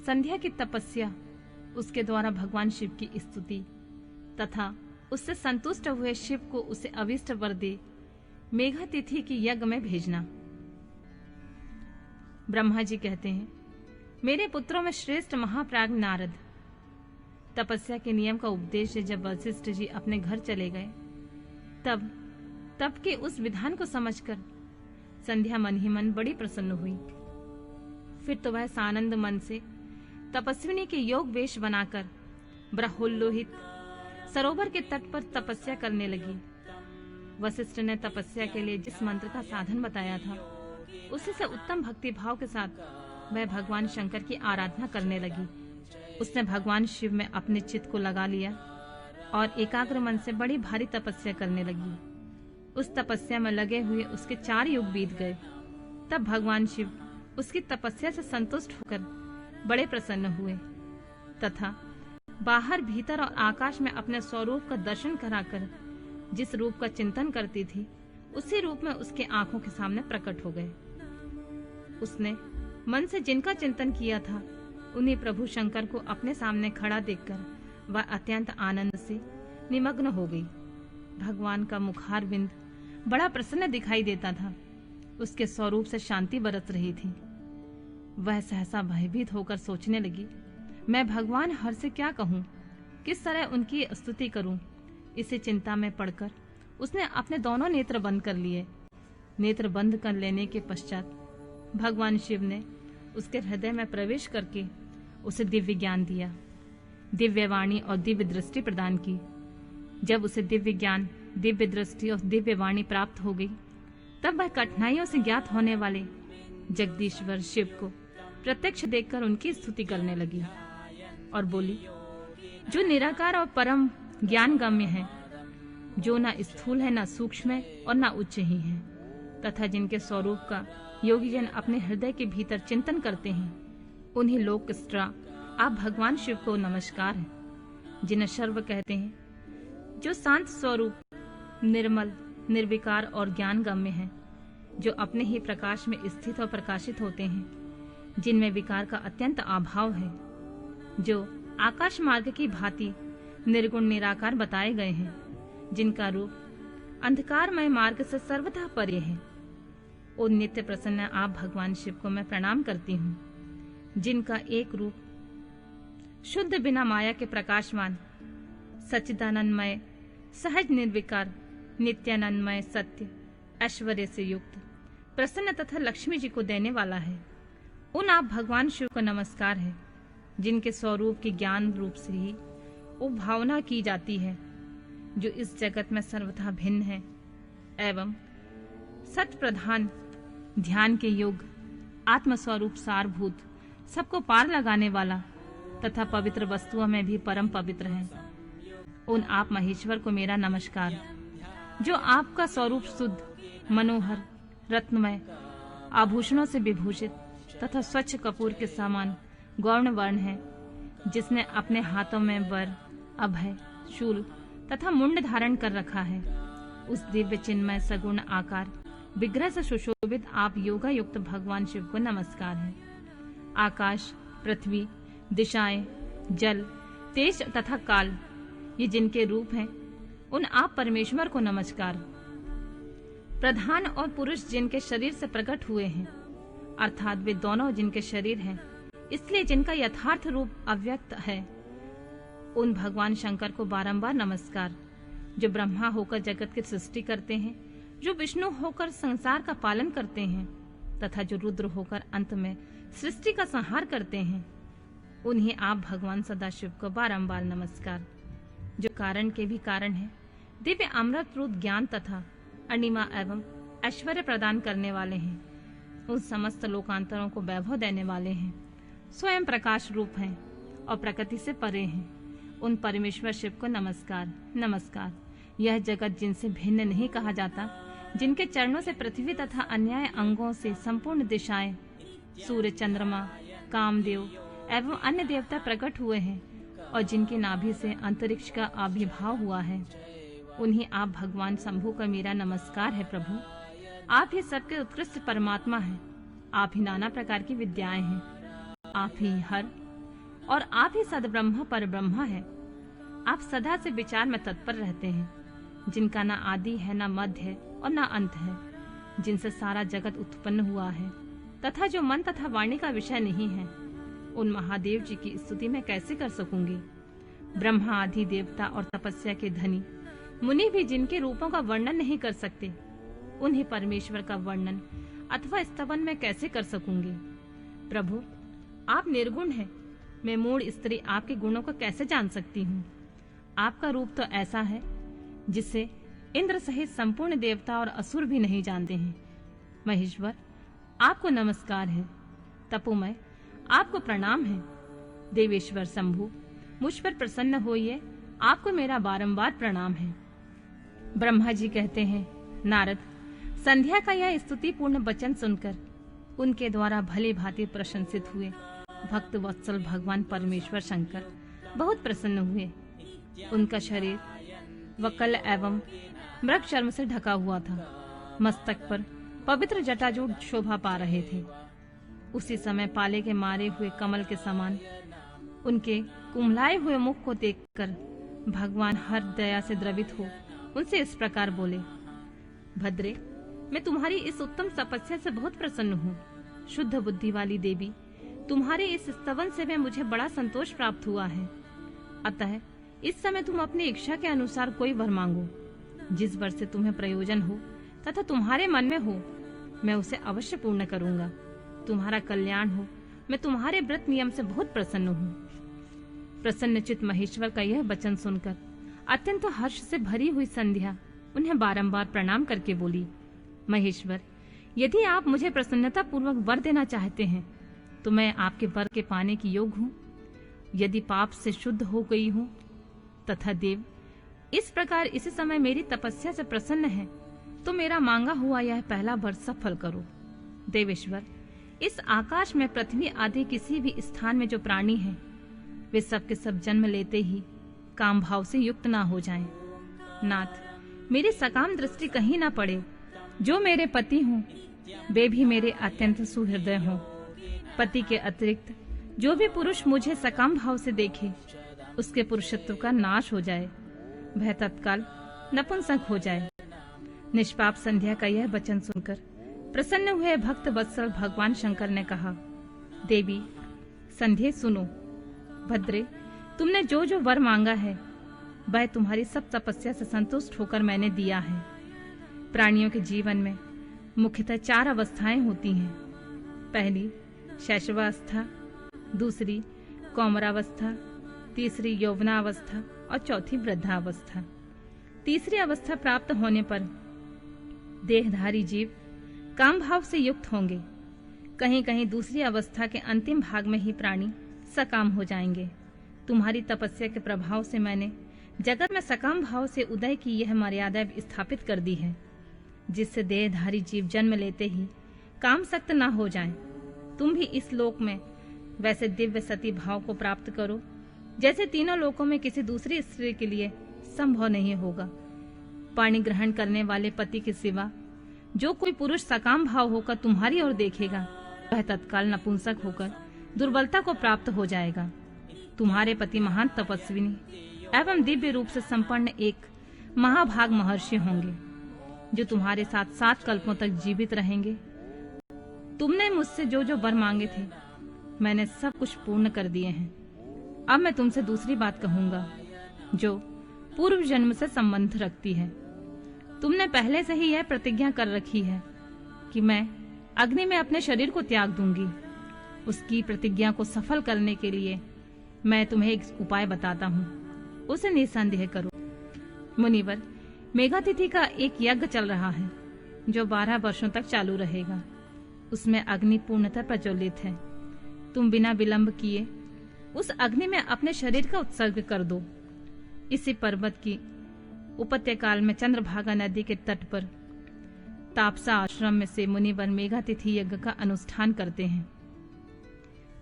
संध्या की तपस्या, उसके द्वारा भगवान शिव की स्तुति तथा उससे संतुष्ट हुए शिव को उसे अविष्ट वर दे मेघा तिथि की यज्ञ में भेजना। ब्रह्मा जी कहते हैं, मेरे पुत्रों में श्रेष्ठ महाप्राज्ञ नारद। तपस्या के नियम का उपदेश जब वशिष्ठ जी अपने घर चले गए, तब के उस विधान को समझकर संध्या मन ही मन बड़ी प्रसन्न हुई। फिर तो वह सानंद मन से तपस्विनी के योग वेश बनाकर ब्रह्मोल्लोहित सरोवर के तट पर तपस्या करने लगी। वशिष्ठ ने तपस्या के लिए जिस मंत्र का साधन बताया था, उसी से उत्तम भक्ति भाव के साथ वह भगवान शंकर की आराधना करने लगी। उसने भगवान शिव में अपने चित्त को लगा लिया और एकाग्र मन से बड़ी भारी तपस्या करने लगी। उस तपस्या में लगे हुए उसके 4 युग बीत गए। तब भगवान शिव उसकी तपस्या से संतुष्ट होकर बड़े प्रसन्न हुए तथा बाहर भीतर और आकाश में अपने स्वरूप का दर्शन कराकर जिस रूप का चिंतन करती थी, उसी रूप में उसके आंखों के सामने प्रकट हो गए। उसने मन से जिनका चिंतन किया था, उन्हीं प्रभु शंकर को अपने सामने खड़ा देखकर वह अत्यंत आनंद से निमग्न हो गई। भगवान का मुखारविंद बड़ा प्रसन्न दिखाई देता था। उसके स्वरूप से शांति बरस रही थी। वह सहसा भयभीत होकर सोचने लगी, मैं भगवान हर से क्या कहूं, किस तरह उनकी स्तुति करूं। इसे चिंता में पड़कर उसने अपने दोनों नेत्र बंद कर लिए। नेत्र बंद कर लेने के पश्चात भगवान शिव ने उसके हृदय में प्रवेश करके उसे दिव्य ज्ञान दिया, दिव्य वाणी और दिव्य दृष्टि प्रदान की। जब उसे दिव्य ज्ञान, दिव्य दृष्टि और दिव्य वाणी प्राप्त हो गई, तब वह कठिनाइयों से ज्ञात होने वाले जगदीश्वर शिव को प्रत्यक्ष देखकर उनकी स्तुति करने लगी और बोली, जो निराकार और परम ज्ञान गम्य है, जो न स्थूल है, न सूक्ष्म है और न उच्च ही है, तथा जिनके स्वरूप का योगी जन अपने हृदय के भीतर चिंतन करते हैं, उन्हीं लोकस्त्रा आप भगवान शिव को नमस्कार है। जिन्हें सर्व कहते हैं, जो शांत स्वरूप, निर्मल, निर्विकार और ज्ञान गम्य है, जो अपने ही प्रकाश में स्थित और प्रकाशित होते हैं, जिनमें विकार का अत्यंत अभाव है, जो आकाश मार्ग की भांति निर्गुण निराकार बताए गए हैं, जिनका रूप अंधकारमय मार्ग से सर्वथा परे है। उन नित्य प्रसन्न आप भगवान शिव को मैं प्रणाम करती हूँ, जिनका एक रूप शुद्ध बिना माया के प्रकाशमान, सच्चिदानंदमय, सहज निर्विकार, नित्यानंदमय, सत्य, ऐश्वर्य से युक्त, प्रसन्न तथा लक्ष्मी जी को देने वाला है। उन आप भगवान शिव को नमस्कार है, जिनके स्वरूप के ज्ञान रूप से ही वो भावना की जाती है, जो इस जगत में सर्वथा भिन्न है एवं सत प्रधान, ध्यान के योग, आत्मस्वरूप सारभूत, सबको पार लगाने वाला तथा पवित्र वस्तुओं में भी परम पवित्र है। उन आप महेश्वर को मेरा नमस्कार, जो आपका स्वरूप शुद्ध, मनोहर, रत्नमय, आभूषणों से विभूषित तथा स्वच्छ कपूर के समान गौर्ण वर्ण है, जिसने अपने हाथों में वर, अभय, शूल तथा मुंड धारण कर रखा है। उस दिव्य चिन्मय सगुण आकार विग्रह से सुशोभित आप योगा युक्त भगवान शिव को नमस्कार है। आकाश, पृथ्वी, दिशाएं, जल, तेज तथा काल, ये जिनके रूप हैं, उन आप परमेश्वर को नमस्कार। प्रधान और पुरुष जिनके शरीर से प्रकट हुए हैं, अर्थात वे दोनों जिनके शरीर हैं, इसलिए जिनका यथार्थ रूप अव्यक्त है, उन भगवान शंकर को बारंबार नमस्कार, जो ब्रह्मा होकर जगत की सृष्टि करते हैं, जो विष्णु होकर संसार का पालन करते हैं तथा जो रुद्र होकर अंत में सृष्टि का संहार करते हैं। उन्हें आप भगवान सदाशिव को बारंबार नमस्कार, जो कारण के भी कारण है, दिव्य अमृत रूप ज्ञान तथा अनिमा एवं ऐश्वर्य प्रदान करने वाले हैं, उन समस्त लोकांतरों को वैभव देने वाले हैं, स्वयं प्रकाश रूप हैं और प्रकृति से परे हैं। उन परमेश्वर शिव को नमस्कार, नमस्कार। यह जगत जिनसे भिन्न नहीं कहा जाता, जिनके चरणों से पृथ्वी तथा अन्य अंगों से संपूर्ण दिशाएं, सूर्य, चंद्रमा, कामदेव एवं अन्य देवता प्रकट हुए हैं और जिनकी नाभि से अंतरिक्ष का आविर्भाव हुआ है, उन्हीं आप भगवान शंभु का मेरा नमस्कार है। प्रभु, आप ही सबके उत्कृष्ट परमात्मा हैं, आप ही नाना प्रकार की विद्याएं हैं, आप ही हर और आप ही सद्ब्रह्म परब्रह्म है। आप सदा से विचार में तत्पर रहते हैं, जिनका ना आदि है, ना मध्य है और ना अंत है, जिनसे सारा जगत उत्पन्न हुआ है तथा जो मन तथा वाणी का विषय नहीं है। उन महादेव जी की स्तुति मैं कैसे कर सकूंगी? ब्रह्मा आदि देवता और तपस्या के धनी मुनि भी जिनके रूपों का वर्णन नहीं कर सकते, उन्हीं परमेश्वर का वर्णन अथवा स्तवन मैं कैसे कर सकूंगी? प्रभु, आप निर्गुण हैं। मैं मूढ़ स्त्री आपके गुणों को कैसे जान सकती हूँ? आपका रूप तो ऐसा है जिसे इंद्र सहित संपूर्ण देवता और असुर भी नहीं जानते हैं। महेश्वर, आपको नमस्कार है। तपोमय, आपको प्रणाम है। देवेश्वर शंभु, मुझ पर प्रसन्न होइए, आपको मेरा बारंबार प्रणाम है। ब्रह्मा जी कहते हैं, नारद, संध्या का यह स्तुतिपूर्ण वचन सुनकर उनके द्वारा भले भांति प्रशंसित हुए भक्त वत्सल भगवान परमेश्वर शंकर बहुत प्रसन्न हुए। उनका शरीर वकल एवं मृग चर्म से ढका हुआ था। मस्तक पर पवित्र जटाजूट शोभा पा रहे थे। उसी समय पाले के मारे हुए कमल के समान उनके कुम्हलाए हुए मुख को देखकर भगवान हर दया से द्रवित हो उनसे इस प्रकार बोले, भद्रे, मैं तुम्हारी इस उत्तम तपस्या से बहुत प्रसन्न हूँ। शुद्ध बुद्धि वाली देवी, तुम्हारे इस स्तवन से मैं मुझे बड़ा संतोष प्राप्त हुआ है। अतः इस समय तुम अपनी इच्छा के अनुसार कोई वर मांगो। जिस वर से तुम्हें प्रयोजन हो तथा तुम्हारे मन में हो, मैं उसे अवश्य पूर्ण करूंगा। तुम्हारा कल्याण हो। मैं तुम्हारे व्रत नियम से बहुत प्रसन्न हूँ। प्रसन्नचित महेश्वर का यह वचन सुनकर अत्यंत हर्ष से भरी हुई संध्या उन्हें बारंबार प्रणाम करके बोली, महेश्वर, यदि आप मुझे प्रसन्नता पूर्वक वर देना चाहते हैं तो मैं आपके वर के पाने की योग्य हूँ। यदि पाप से शुद्ध हो गई हूँ तथा देव इस प्रकार इसी समय मेरी तपस्या से प्रसन्न है तो मेरा मांगा हुआ यह पहला वर सफल करो। देवेश्वर, इस आकाश में पृथ्वी आदि किसी भी स्थान में जो प्राणी हैं, वे सब के सब जन्म लेते ही काम भाव से युक्त ना हो जाएं। नाथ, मेरी सकाम दृष्टि कहीं ना पड़े। जो मेरे पति हों वे भी मेरे अत्यंत सुहृदय हों। पति के अतिरिक्त जो भी पुरुष मुझे सकाम भाव से देखे, उसके पुरुषत्व का नाश हो जाए, वह तत्काल नपुंसक हो जाए। निष्पाप संध्या का यह वचन सुनकर प्रसन्न हुए भक्त वत्सल भगवान शंकर ने कहा, देवी संध्या सुनो। भद्रे, तुमने जो जो वर मांगा है वह तुम्हारी सब तपस्या से संतुष्ट होकर मैंने दिया है। प्राणियों के जीवन में मुख्यतः 4 अवस्थाएं होती हैं। पहली शैशवावस्था, दूसरी कौमारावस्था, तीसरी यौवनावस्था और चौथी वृद्धावस्था। तीसरी अवस्था प्राप्त होने पर देहधारी जीव काम भाव से युक्त होंगे। कहीं कहीं दूसरी अवस्था के अंतिम भाग में ही प्राणी सकाम हो जाएंगे। तुम्हारी तपस्या के प्रभाव से मैंने जगत में सकाम भाव से उदय की यह मर्यादा स्थापित कर दी है, जिससे देहधारी जीव जन्म लेते ही काम सक्त न हो जाएं। तुम भी इस लोक में वैसे दिव्य सती भाव को प्राप्त करो जैसे तीनों लोकों में किसी दूसरी स्त्री के लिए संभव नहीं होगा। पाणी ग्रहण करने वाले पति के सिवा जो कोई पुरुष सकाम भाव होकर तुम्हारी ओर देखेगा, वह तत्काल नपुंसक होकर दुर्बलता को प्राप्त हो जाएगा। तुम्हारे पति महान तपस्विनी एवं दिव्य रूप से संपन्न एक महाभाग महर्षि होंगे, जो तुम्हारे साथ 7 कल्पों तक जीवित रहेंगे। तुमने मुझसे जो जो वर मांगे थे, मैंने सब कुछ पूर्ण कर दिए हैं। अब मैं तुमसे दूसरी बात कहूंगा, जो पूर्व जन्म से संबंध रखती है। तुमने पहले से ही यह प्रतिज्ञा कर रखी है कि मैं अग्नि में अपने शरीर को त्याग दूंगी। उसकी प्रतिज्ञा को सफल करने के लिए मैं तुम्हें एक उपाय बताता हूँ, उसे निसंदेह करो। मुनिवर, मेघातिथि का एक यज्ञ चल रहा है जो 12 वर्षों तक चालू रहेगा। उसमें अग्नि पूर्णतः प्रज्वलित है। तुम बिना विलंब किए उस अग्नि में अपने शरीर का उत्सर्ग कर दो। इसी पर्वत की उपत्यकाल में चंद्रभागा नदी के तट पर तापसा आश्रम में से मुनिवर मेघातिथि यज्ञ का अनुष्ठान करते हैं।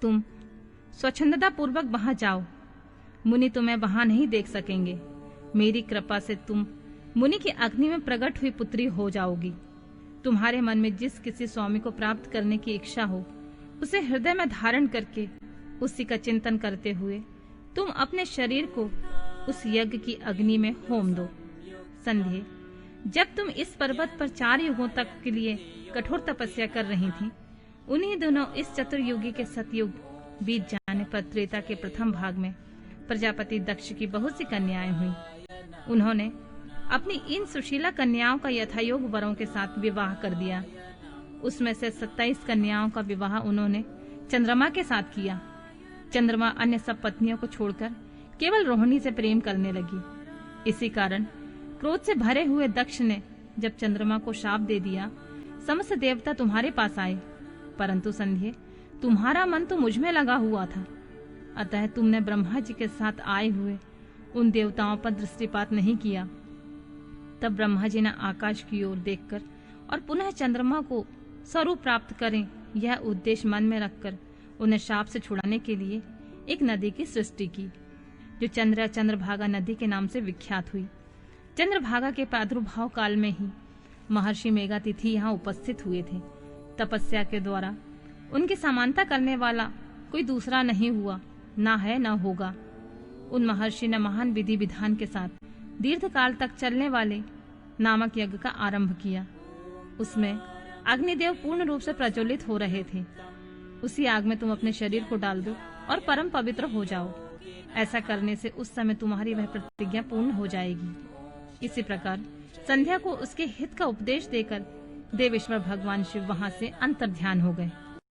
तुम स्वच्छंदता पूर्वक वहां जाओ। मुनि तुम्हें वहां नहीं देख सकेंगे। मेरी कृपा से तुम मुनि की अग्नि में प्रकट हुई पुत्री हो जाओगी। तुम्हारे मन में जिस किसी स्वामी को प्राप्त करने की इच्छा हो, उसे हृदय में धारण करके उसी का चिंतन करते हुए तुम अपने शरीर को उस यज्ञ की अग्नि में होम दो। संध्या, जब तुम इस पर्वत पर 4 युगों तक के लिए कठोर तपस्या कर रही थी, उन्हीं दिनों इस चतुर्युगी के सतयुग बीत जाने पर त्रेता के प्रथम भाग में प्रजापति दक्ष की बहुत सी कन्याएं हुई। उन्होंने अपनी इन सुशीला कन्याओं का यथायोग वरों के साथ विवाह कर दिया। उसमें से 27 कन्याओं का विवाह उन्होंने चंद्रमा के साथ किया। चंद्रमा अन्य सब पत्नियों को छोड़कर केवल रोहिणी से प्रेम करने लगी। इसी कारण क्रोध से भरे हुए दक्ष ने जब चंद्रमा को शाप दे दिया, समस्त देवता तुम्हारे पास आए, परंतु संध्या, तुम्हारा मन तो मुझ में लगा हुआ था, अतः तुमने ब्रह्मा जी के साथ आए हुए उन देवताओं पर दृष्टिपात नहीं किया। तब ब्रह्मा जी ने आकाश की ओर देखकर और पुनः चंद्रमा को स्वरूप प्राप्त करें यह उद्देश्य मन में रखकर उन्हें शाप से छुड़ाने के लिए एक नदी की सृष्टि की, जो चंद्रभागा नदी के नाम से विख्यात हुई। चंद्रभागा के प्रादुर्भाव काल में ही महर्षि मेघातिथि यहाँ उपस्थित हुए थे। तपस्या के द्वारा उनकी समानता करने वाला कोई दूसरा नहीं हुआ, ना है ना होगा। उन महर्षि ने महान विधि विधान के साथ दीर्घ काल तक चलने वाले नामक यज्ञ का आरंभ किया। उसमें अग्निदेव पूर्ण रूप से प्रज्वलित हो रहे थे। उसी आग में तुम अपने शरीर को डाल दो और परम पवित्र हो जाओ। ऐसा करने से उस समय तुम्हारी वह प्रतिज्ञा पूर्ण हो जाएगी। इसी प्रकार संध्या को उसके हित का उपदेश देकर देवेश्वर भगवान शिव वहां से अंतर्ध्यान हो गए।